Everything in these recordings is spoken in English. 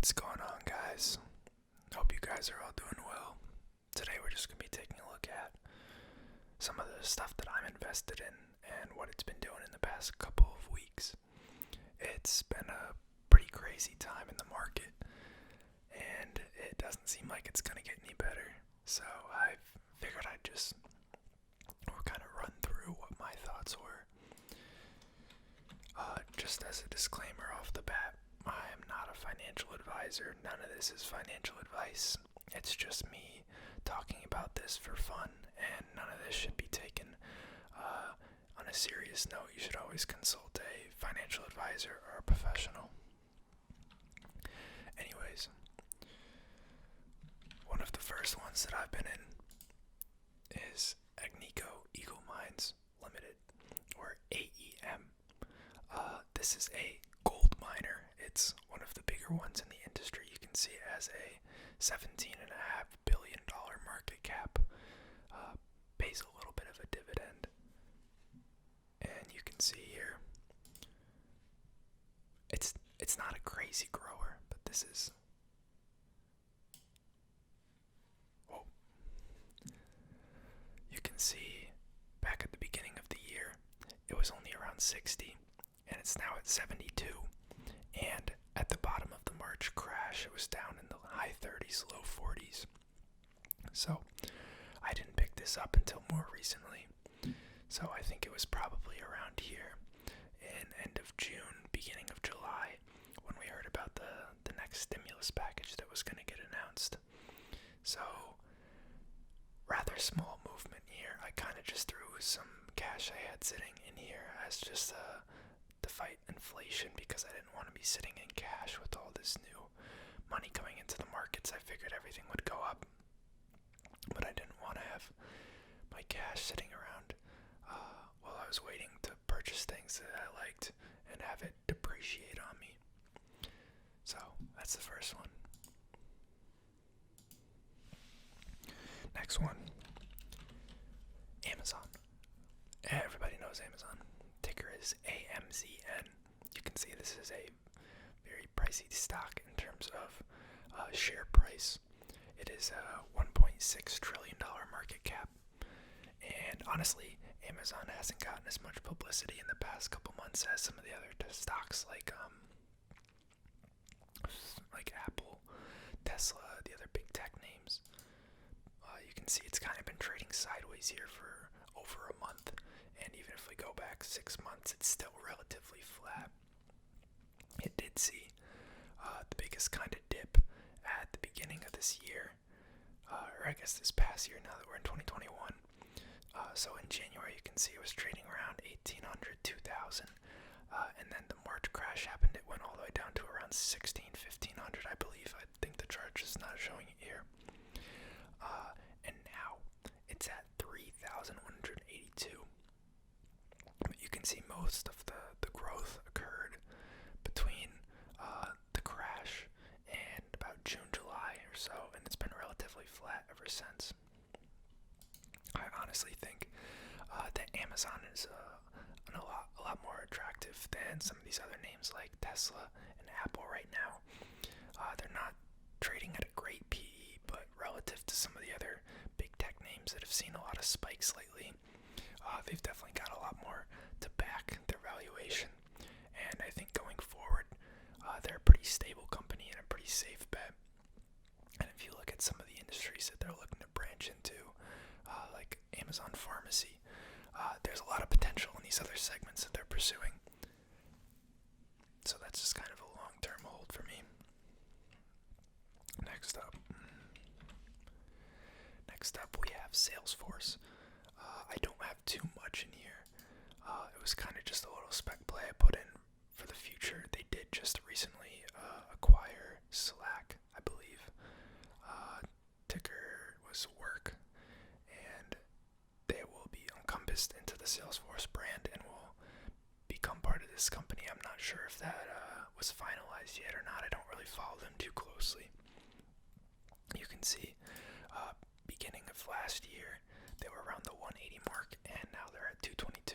What's going on, guys? Hope you guys are all doing well. Today we're just going to be taking a look at some of the stuff that I'm invested in and what it's been doing in the past couple of weeks. It's been a pretty crazy time in the market, and it doesn't seem like it's going to get any better. So I figured I'd just kind of run through what my thoughts were. Just as a disclaimer off the bat, I am not a financial advisor. None of this is financial advice. It's just me talking about this for fun, and none of this should be taken on a serious note. You should always consult a financial advisor or a professional. Anyways, one of the first ones that I've been in is Agnico Eagle Mines Limited, or AEM. This is a gold miner. It's one of the bigger ones in the industry. You can see it has a $17.5 billion market cap. Pays a little bit of a dividend. And you can see here, it's not a crazy grower, but this is... Whoa. You can see back at the beginning of the year, it was only around 60, and it's now at 72. And at the bottom of the March crash, it was down in the high 30s, low 40s. So I didn't pick this up until more recently. So I think it was probably around here in end of June, beginning of July, when we heard about the next stimulus package that was going to get announced. So rather small movement here. I kind of just threw some cash I had sitting in here as just to fight inflation, because I didn't want to be sitting in cash with all this new money coming into the markets. I figured everything would go up, but I didn't want to have my cash sitting around while I was waiting to purchase things that I liked and have it depreciate on me. So that's the first one. Next one, Amazon. Everybody knows Amazon. Ticker is AMZN. You can see this is a very pricey stock in terms of share price. It is a $1.6 trillion market cap. And honestly, Amazon hasn't gotten as much publicity in the past couple months as some of the other stocks like Apple, Tesla, the other big tech names. You can see it's kind of been trading sideways here for over a month. And even if we go back 6 months, it's still relatively flat. It did see the biggest kind of dip at the beginning of this year, or I guess this past year now that we're in 2021. So in January, you can see it was trading around 1,800, 2,000. And then the March crash happened. It went all the way down to around 1,600, 1,500, I believe. I think the chart is not showing it here. And now it's at 3,182. But you can see most of the growth occurred between the crash and about June, July or so, and it's been relatively flat ever since. I honestly think that Amazon is a lot more attractive than some of these other names like Tesla and Apple right now. They're not trading at a great PE, but relative to some of the other big tech names that have seen a lot of spikes lately, they've definitely got a lot more to back their valuation. And I think going forward, they're a pretty stable company and a pretty safe bet. And if you look at some of the industries that they're looking to branch into, like Amazon Pharmacy, there's a lot of potential in these other segments that they're pursuing. So that's just kind of a long-term hold for me. Next up, we have Salesforce. I don't have too much in here. It was kind of just a little spec play I put in for the future. They did just recently acquire Slack, I believe. Ticker was Work, and they will be encompassed into the Salesforce brand and will become part of this company. I'm not sure if that was finalized yet or not. I don't really follow them too closely. You can see beginning of last year they were around the 180 mark, and now they're at 222.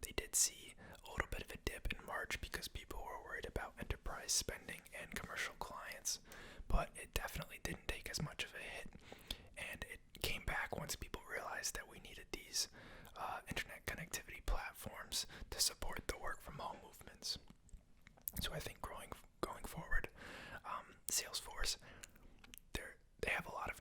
They did see a little bit of a dip in March because people were worried about enterprise spending and commercial clients.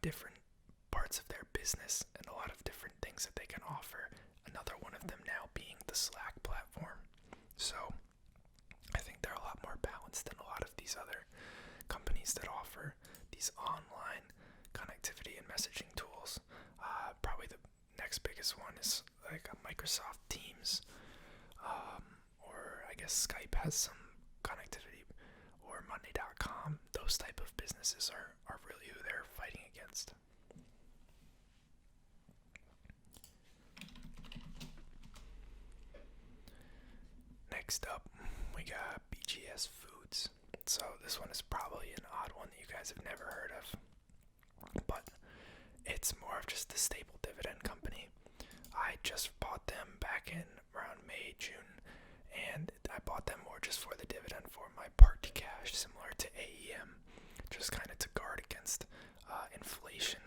different parts of their business and a lot of different things that they can offer. Another one of them now being the Slack platform. So I think they're a lot more balanced than a lot of these other companies that offer these online connectivity and messaging tools. Probably the next biggest one is like a Microsoft Teams, or I guess Skype has some connectivity, or Monday.com. Those type of businesses are really who they're fighting against. Next up, we got BGS Foods. So this one is probably an odd one that you guys have never heard of, but it's more of just a stable dividend company. I just bought them back in around May, June, and I bought them more just for the dividend for my parked cash, similar to AEM, just kind of to guard against inflation.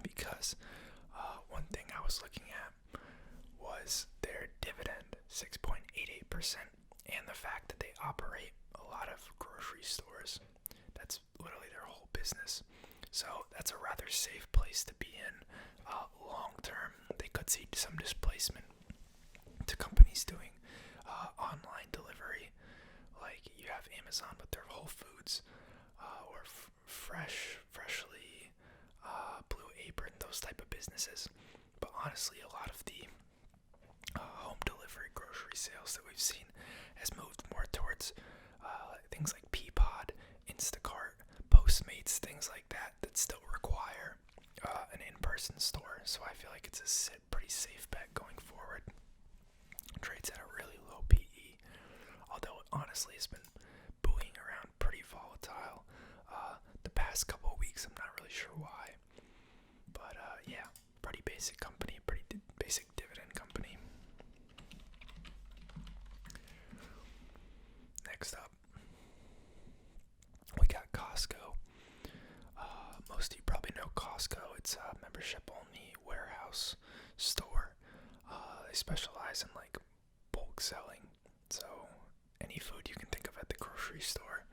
Because one thing I was looking at was their dividend, 6.88%, and the fact that they operate a lot of grocery stores. That's literally their whole business. So that's a rather safe place to be in long term. They could see some displacement to companies doing online delivery, like you have Amazon with their Whole Foods, or Freshly, Blue Apron, those type of businesses. But honestly, a lot of the home delivery grocery sales that we've seen has moved more towards things like Peapod, Instacart, Postmates, things like that still require an in-person store. So I feel like it's a pretty safe bet going forward. Trades at a really low PE, although it honestly has been buoying around pretty volatile the past couple of weeks. I'm not really sure why, but yeah, pretty basic company, pretty basic dividend company. Next up, we got Costco. Most of you probably know Costco. It's a membership-only warehouse store. They specialize in like bulk selling. So any food you can think of at the grocery store,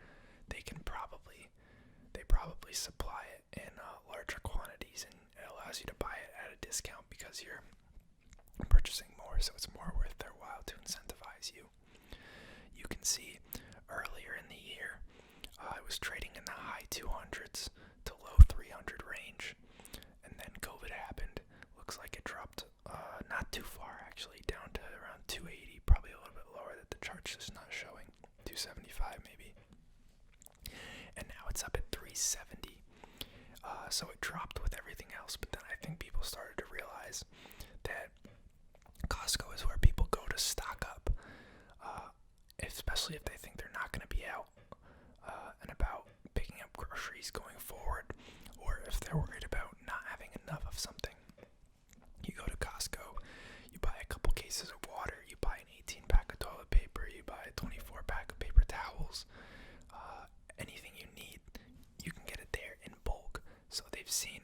they probably supply it in larger quantities, and it allows you to buy it at a discount because you're purchasing more. So it's more worth their while to incentivize you. You can see earlier in the year, it was trading in the high 200s to low 300 range, and then COVID happened. Looks like it dropped not too far actually, down to around 280, probably a little bit lower that the chart's just not showing, 275 maybe, and now it's up at 370. So it dropped with everything else, but then I think people started to realize that Costco is where people go to stock up, especially if they think they're not going to be out and about picking up groceries going forward, or if they're worried about not having enough of something. You go to Costco, you buy a couple cases of water, you buy an 18-pack of toilet paper, you buy a 24-pack of paper towels, anything you need, you can get it there in bulk. So they've seen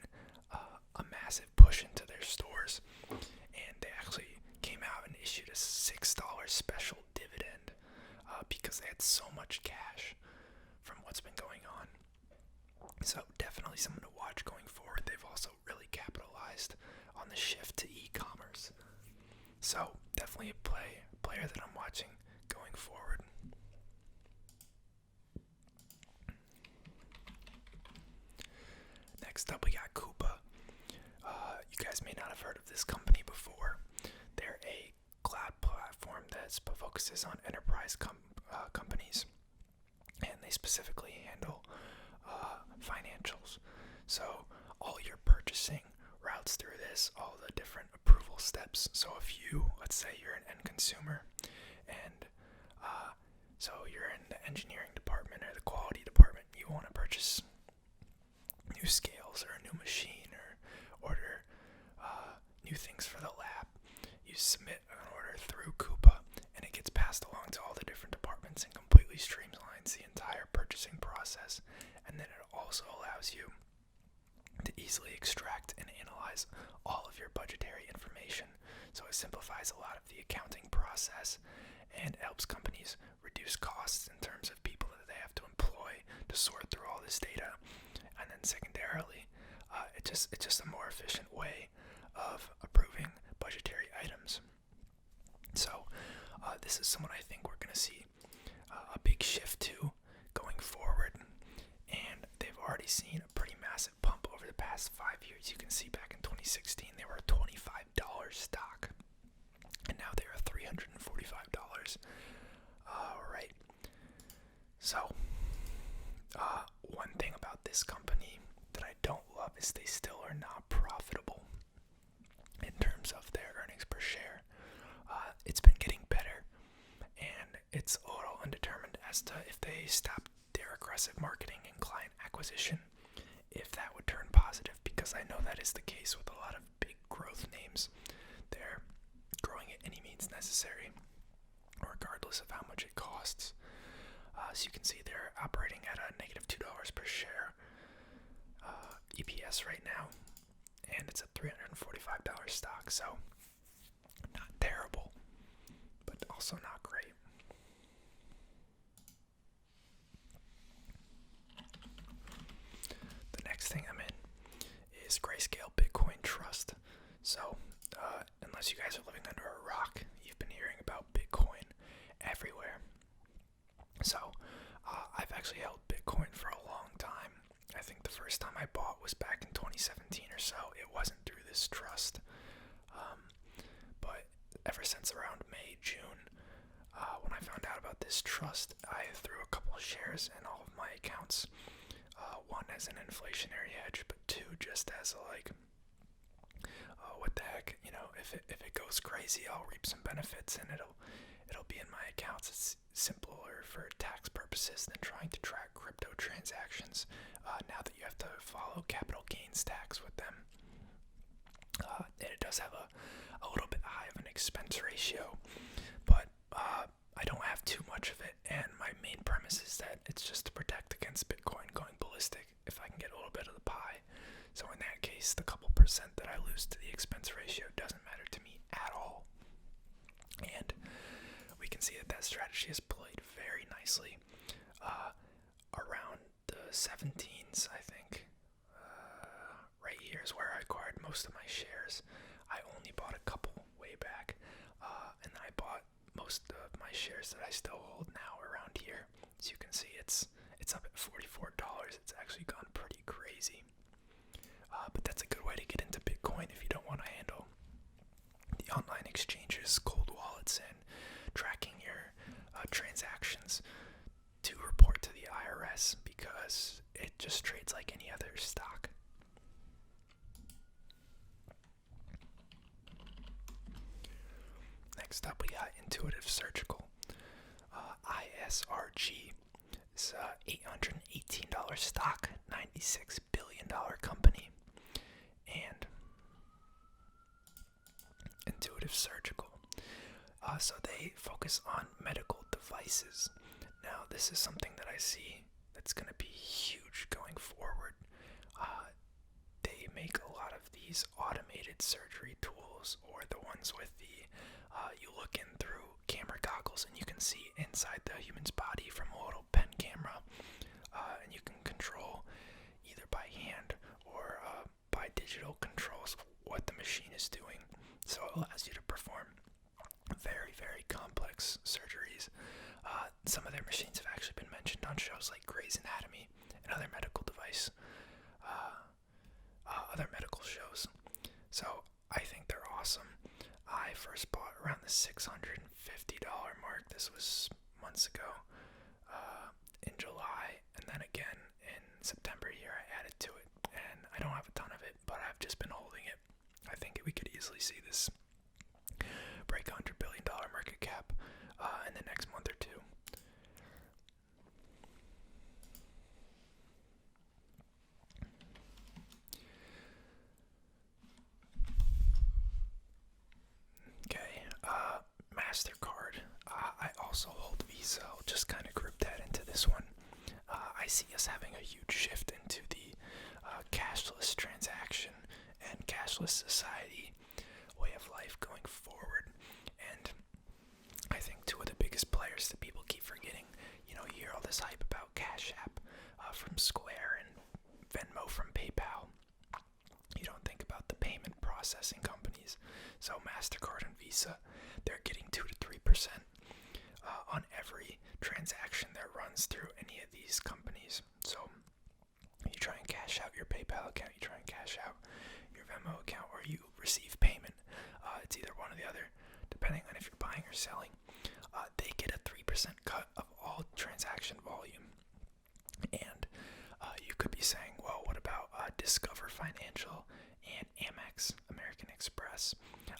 a massive push into their stores, and they actually came out and issued a $6 special dividend because they had so much cash from what's been going on. So definitely something to watch going forward. They've also really capitalized on the shift to e-commerce. So definitely a player that I'm watching going forward. Next up, we got Koopa. You guys may not have heard of this company before. They're a cloud platform that focuses on enterprise companies, and they specifically handle financials. So all your purchasing routes through this, all the different approval steps. So if you, let's say you're an end consumer, and so you're in the engineering department or the quality department, you want to purchase new scales or a new machine, or order new things for the lab, you submit an order through Koopa, and it gets passed along to all the different departments and completely streamlines the entire purchasing process. And then it also allows you to easily extract and analyze all of your budgetary information. So it simplifies a lot of the accounting process, and helps companies reduce costs in terms of people that they have to employ to sort through all this data. And then secondarily, It's just a more efficient way of approving budgetary items. So this is someone I think we're going to see a big shift to going forward, and they've already seen a pretty massive pump over the past 5 years. You can see back in 2016 they were a $25 stock, and now they're $345. Right. So one thing about this company that I don't love is they still are not profitable in terms of their earnings per share. It's been getting better, and it's a little undetermined as to if they stop their aggressive marketing and client acquisition, if that would turn positive, because I know that is the case with a lot of big growth names. They're growing at any means necessary, regardless of how much it costs. So you can see they're operating at a negative $2 per share EPS right now, and it's a $345 stock, so not terrible, but also not great. The next thing I'm in is Grayscale Bitcoin Trust. So unless you guys are living under a rock, you've been hearing about Bitcoin everywhere. So I've actually held Bitcoin for a long time. I think the first time I bought was back in 2017 or so. It wasn't through this trust, but ever since around May, June, when I found out about this trust, I threw a couple of shares in all of my accounts. One as an inflationary hedge, but two just as a what the heck, if it goes crazy, I'll reap some benefits and it'll be in my accounts. It's simpler for tax purposes than trying to track crypto transactions. Now that you have to follow capital gains tax with them, and it does have a little bit high of an expense ratio, but I don't have too much of it, and my main premise is that it's just to protect against Bitcoin going ballistic if I can get a little bit of the pie. So in that case, the couple percent that I lose to the expense ratio doesn't matter to me at all. And we can see that strategy is played very nicely around the 17s, I think. Right here is where I acquired most of my shares. I only bought a couple way back, and then I bought most of my shares that I still hold now around here. As you can see, it's up at $44. It's actually gone pretty crazy. But that's a good way to get into Bitcoin if you don't want to handle the online exchanges, cold wallets, and tracking your transactions to report to the IRS, because it just trades like any other stock. Next up, we got Intuitive Surgical. ISRG is a $818 stock, $96 billion company. And Intuitive Surgical. So they focus on medical devices. Now, this is something that I see that's going to be huge going forward. They make a lot of these automated surgery tools, or the ones with the you look in through camera goggles and you can see inside the human's body from a little pen camera, and you can control either by hand or by digital controls what the machine is doing. So it allows you to perform very, very complex surgeries. Some of their machines have actually been mentioned on shows like Grey's Anatomy and other medical shows. So I think they're awesome. I first bought around the $650 mark. This was months ago, in July, and then again in September here I added to it, and I don't have a ton of it, but I've just been holding it. I think we could easily see this break $100 billion market cap in the next month or two. Okay, Mastercard. I also hold Visa. I'll just kind of group that into this one. I see us having a huge shift into the cashless transaction and cashless society way of life going forward. And I think two of the biggest players that people keep forgetting, you hear all this hype about Cash App from Square and Venmo from PayPal. processing companies. So Mastercard and Visa, they're getting 2 to 3% on every transaction that runs through any of these companies. So you try and cash out your PayPal account, you try and cash out your Venmo account, or you receive payment. It's either one or the other, depending on if you're buying or selling. They get a 3% cut of all transaction volume. And you could be saying, well, what about Discover Financial and Amex, American Express?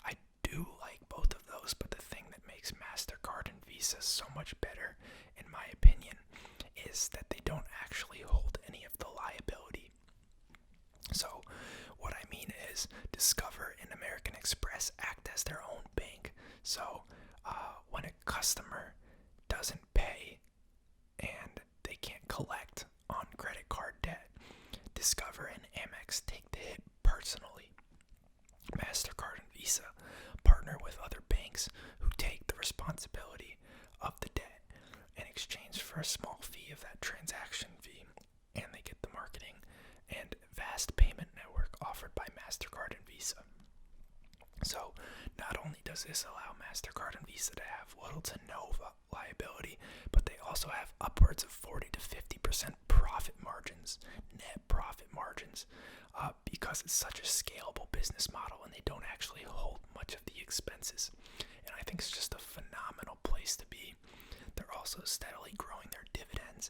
I do like both of those, but the thing that makes Mastercard and Visa so much better, in my opinion, is that they don't actually hold any of the liability. So what I mean is Discover and American Express act as their own bank. So when a customer doesn't pay and they can't collect on credit card debt, Discover and Amex take the hit personally. Mastercard and Visa partner with other banks who take the responsibility of the debt in exchange for a small fee of that transaction fee, and they get the marketing and vast payment network offered by Mastercard and Visa. So not only does this allow Mastercard and Visa to have little to no liability, but they also have upwards of 40 to 50% profit margins, net profit margins, because it's such a scalable business model and they don't actually hold much of the expenses. And I think it's just a phenomenal place to be. They're also steadily growing their dividends.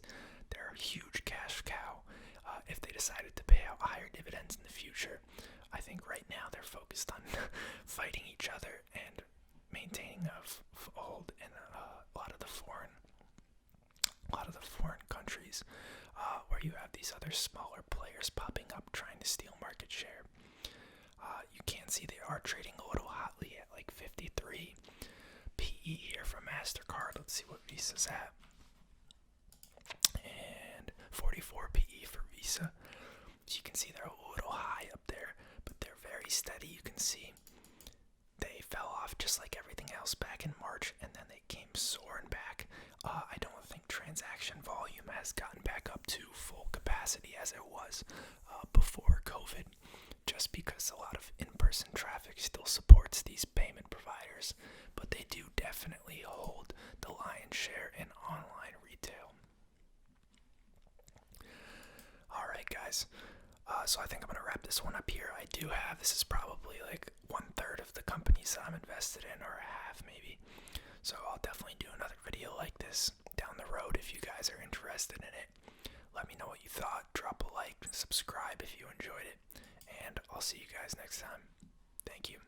They're a huge cash cow. If they decided to pay out higher dividends in the future, I think right now they're focused on fighting each other and maintaining a hold in a lot of the foreign countries, where you have these other smaller players popping up trying to steal market share. You can see they are trading a little hotly at like 53 PE here for Mastercard. Let's see what Visa's at. And 44 PE for Visa. So you can see they're a little high up there, but they're very steady. You can see they fell off just like everything else back in March, and then they came soaring back. I don't think transaction volume has gotten back up to full capacity as it was before COVID, just because a lot of in-person traffic still supports these payment providers, but they do definitely hold the lion's share in online retail. Alright guys, so I think I'm going to wrap this one up here. This is probably like 1/3 of the companies that I'm invested in, or a half maybe. So I'll definitely do another video like this down the road if you guys are interested in it. Let me know what you thought. Drop a like, subscribe if you enjoyed it, and I'll see you guys next time. Thank you.